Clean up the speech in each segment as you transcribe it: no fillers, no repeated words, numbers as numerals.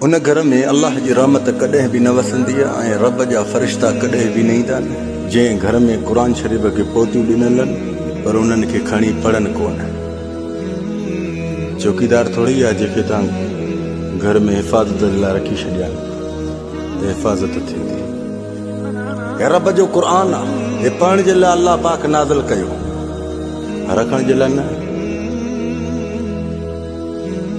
उन घर में अल्लाह जी रहमत कॾहिं बि न वसंदी आहे ऐं रब जा फ़रिश्ता कॾहिं बि न ईंदा आहिनि। जंहिं घर में क़ुर शरीफ़ खे पोतियूं ॾिनल आहिनि पर उन्हनि खे खणी पढ़नि कोन। चौकीदार थोरी आहे जेके तव्हां घर में हिफ़ाज़त लाइ रखी छॾिया त हिफ़ाज़त थींदी। हे रब जो क़ुर आहे, हे पढ़ण जे लाइ अल्लाह पाक नाज़िल कयो, रखण जे लाइ न।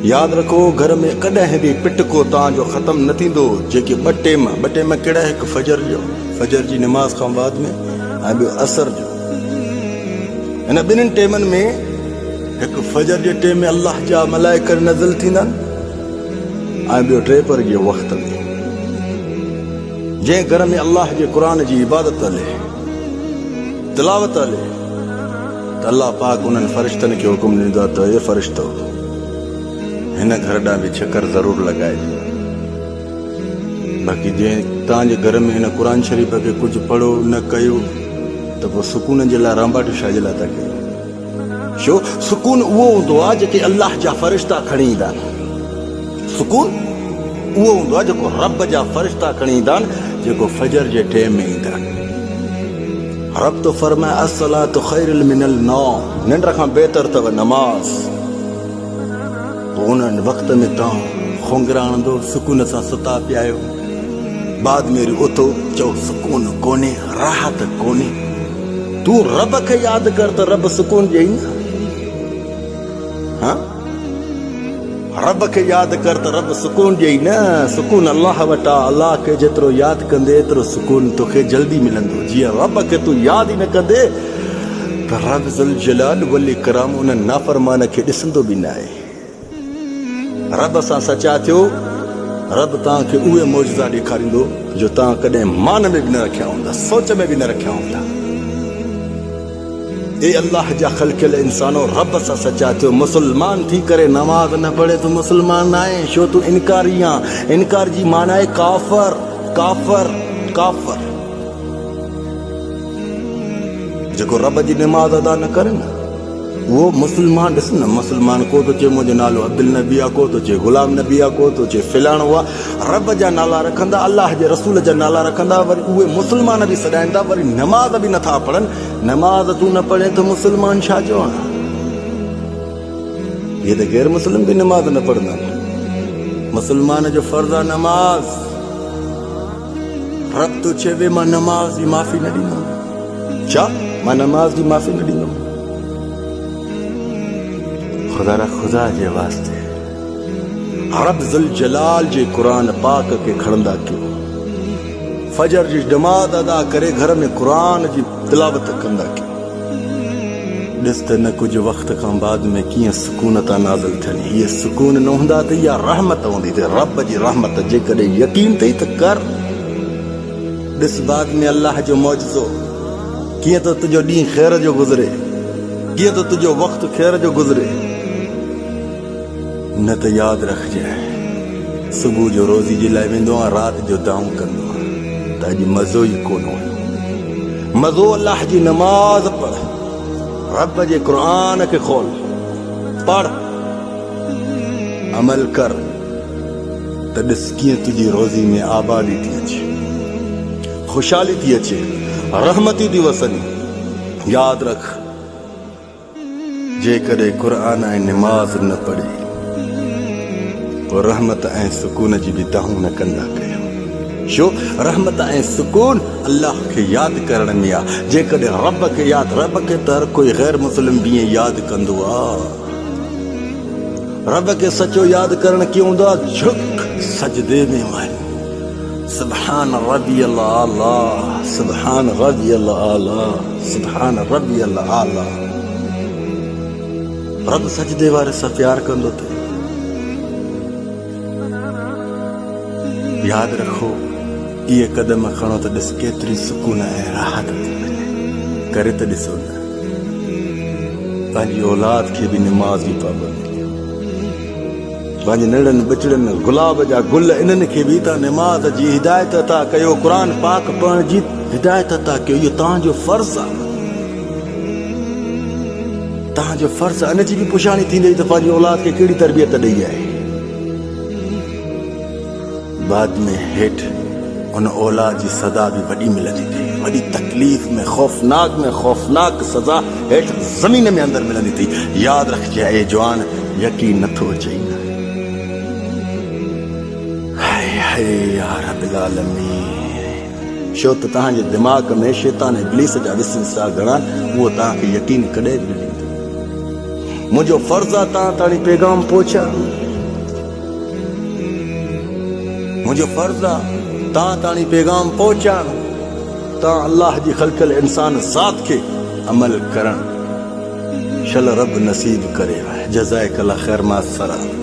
यादि रखो, घर में कॾहिं बि पिटको तव्हांजो ख़तमु न थींदो। जेके ॿ टेम कहिड़ा, हिकु फजर जी नमाज़ खां बाद में ऐं ॿियो असर जो। हिन ॿिन्हिनि टेमनि में हिकु फजर जे टेम में अल्लाह जा मलाइका नज़िल थींदा आहिनि ऐं ॿियो टेपर जे वक़्त में। जंहिं घर में अल्लाह जे क़ुर जी इबादत हले, तिलावत हले, त अल्लाह पाक उन्हनि फ़रिश्तनि खे हुकुम ॾींदो आहे त हे फ़रिश्तो हिन घर ॾांहुं बि चकर ज़रूरु लॻाइजो। बाक़ी जंहिं तव्हांजे घर में हिन क़ुर शरीफ़ खे कुझु पढ़ो न कयो त पोइ सुकून जे लाइ रांबाटी छा जे लाइ था कयो? छो सुकून उहो हूंदो आहे जेके अल्लाह जा फ़रिश्ता खणी ईंदा आहिनि। सुकून उहो हूंदो आहे जेको रब जा फ़रिश्ता खणी ईंदा आहिनि, जेको फजर जे टेम में ईंदा आहिनि। रब तो फरमाए अस्सलातु खैरुम मिनल नौम, निंड खां बहितर अथव नमाज़। उन वक़्त में तव्हां खोंगरा हणंदो, सुकून सां सुता पिया आहियो, बाद में उथो चओ सुकून कोन्हे, राहत कोन्हे। तूं रब खे यादि कर त रब सुकून ॾेई न। रब खे यादि कर त रब सुकून ॾेई न। सुकून अल्लाह वटि आहे। अल्लाह खे जेतिरो यादि कंदे एतिरो सुकून तोखे जल्दी मिलंदो। जीअं रब खे तूं यादि ई न कंदे त रब ज़ुल जलाल वल इकराम उन नाफ़रमान खे ॾिसंदो बि न आहे। रब सां सचा थियो, रब तव्हांखे उहे मौजज़ा ॾेखारींदो जो तव्हां कॾहिं मान में बि न रखिया हूंदा, सोच में बि न रखिया हूंदा। ए अल्लाह जा ख़ल्क़ियल इंसानो, रब सां सचा थियो। मुस्लमान थी करे नमाज़ न पढ़े तूं मुस्लमान न आहे। छो तूं इनकारी आहे। इनकार जी माना आहे काफ़र, काफ़र, काफ़र। जेको रब जी नमाज़ अदा न करे न वो मुसलमान। ॾिस न, मुसलमान को तो चए मुंहिंजो नालो अब्दुल नबी आहे, को तो चए गुलाम नबी आहे, को तो चए फिलाणो आहे। रब जा नाला रखंदा, अल्लाह जे रसूल जा नाला रखंदा, वरी उहे मुसलमान बि सॾाईंदा, वरी नमाज़ बि नथा पढ़नि। नमाज़ तूं न पढ़े त मुसलमान छा जो आहे? इहे त गैर मुस्लिम बि नमाज़ न पढ़ंदा आहिनि। मुसलमान जो फर्ज़ आहे नमाज़। रब तो चवे मां नमाज़ जी माफ़ी न ॾींदुमि। छा मां नमाज़ जी माफ़ी न ॾींदुमि? खुदा जे वास्ते रब ज़ुल जलाल जे क़ुरान पाक खे खणंदा कयो। फजर जी नमाज़ अदा करे घर में क़ुरान जी तिलावत कंदा कयो। ॾिस त न कुझु वक़्त खां बाद में कीअं सुकून था नाज़िल थियनि। हीअ सुकून न हूंदा त इहा रहमत हूंदी। त रब जी रहमत जेकॾहिं यकीन अथई त कर। ॾिस बाद में अल्लाह जो मौजज़ो कीअं त तुंहिंजो ॾींहुं ख़ैर जो गुज़रे, कीअं त तुंहिंजो वक़्तु ख़ैर जो गुज़रे। न त यादि रखजांइ, सुबुह जो रोज़ी जे लाइ वेंदो आहे, राति जो दाऊं कंदो आहे, त अॼु मज़ो ई कोन हुयो। मज़ो अल्लाह जी नमाज़ पढ़, रब जे क़ुर खे खोल, पढ़, अमल कर, त ॾिस कीअं तुंहिंजी रोज़ी में आबादी थी अचे, ख़ुशहाली थी अचे, रहमती थी वसनि। यादि रख, जेकॾहिं क़ुर ऐं नमाज़ न पढ़ी पोइ रहमत ऐं सुकून जी बि दाहूं न कंदा कयो। छो रहमत ऐं सुकून अल्लाह खे यादि करण में आहे। जेकॾहिं रब खे यादि, रब खे त हर कोई गैर मुस्लिम बि ईअं यादि कंदो आहे। रब खे सचो यादि करणु कीअं हूंदो आहे? झुक सजदे में वञ, सुभान रब्बियल आला, सुभान रब्बियल आला, सुभान रब्बियल आला। रब सजदे वारे सां प्यार कंदो अथई। यादि रखो, इहे क़दम खणो त ॾिस केतिरी सुकून ऐं राहत थी मिले। करे त ॾिसो न, पंहिंजी औलाद खे बि नमाज़ जी पाबंदी, पंहिंजे नड़नि बचड़नि गुलाब जा गुल इन्हनि खे बि तव्हां नमाज़ जी हिदायत था कयो, क़ुर पाक पढ़ण जी हिदायत था कयो। इहो तव्हांजो फर्ज़ आहे, तव्हांजो फर्ज़ आहे। इन जी बि पुछाणी थींदी त पंहिंजी औलाद खे कहिड़ी तरबियत ॾेई आहे। بعد میں ہیٹ ان اولاد جی سزا بھی وڈی ملندی تھی، وڈی تکلیف میں خوفناک سزا ہیٹ زمین میں اندر ملندی تھی. یاد رکھجے اے جوان، یقین نتھو چئی ہائے یا رب العالمین. شو تو تہاں جے دماغ میں شیطان ابلیس جا وسوسہ گھڑان، وہ تہاں کے یقین کڈے بھی نہیں. مجھو فرض آ تہاں تاڑی پیغام پہنچا، مجھو فرض آ تہاں تاڑی پیغام پہنچا، تہاں اللہ جی خلقل انسان ذات کے عمل کرن. شل رب نصیب کرے. جزائک اللہ خیر. مع السلام.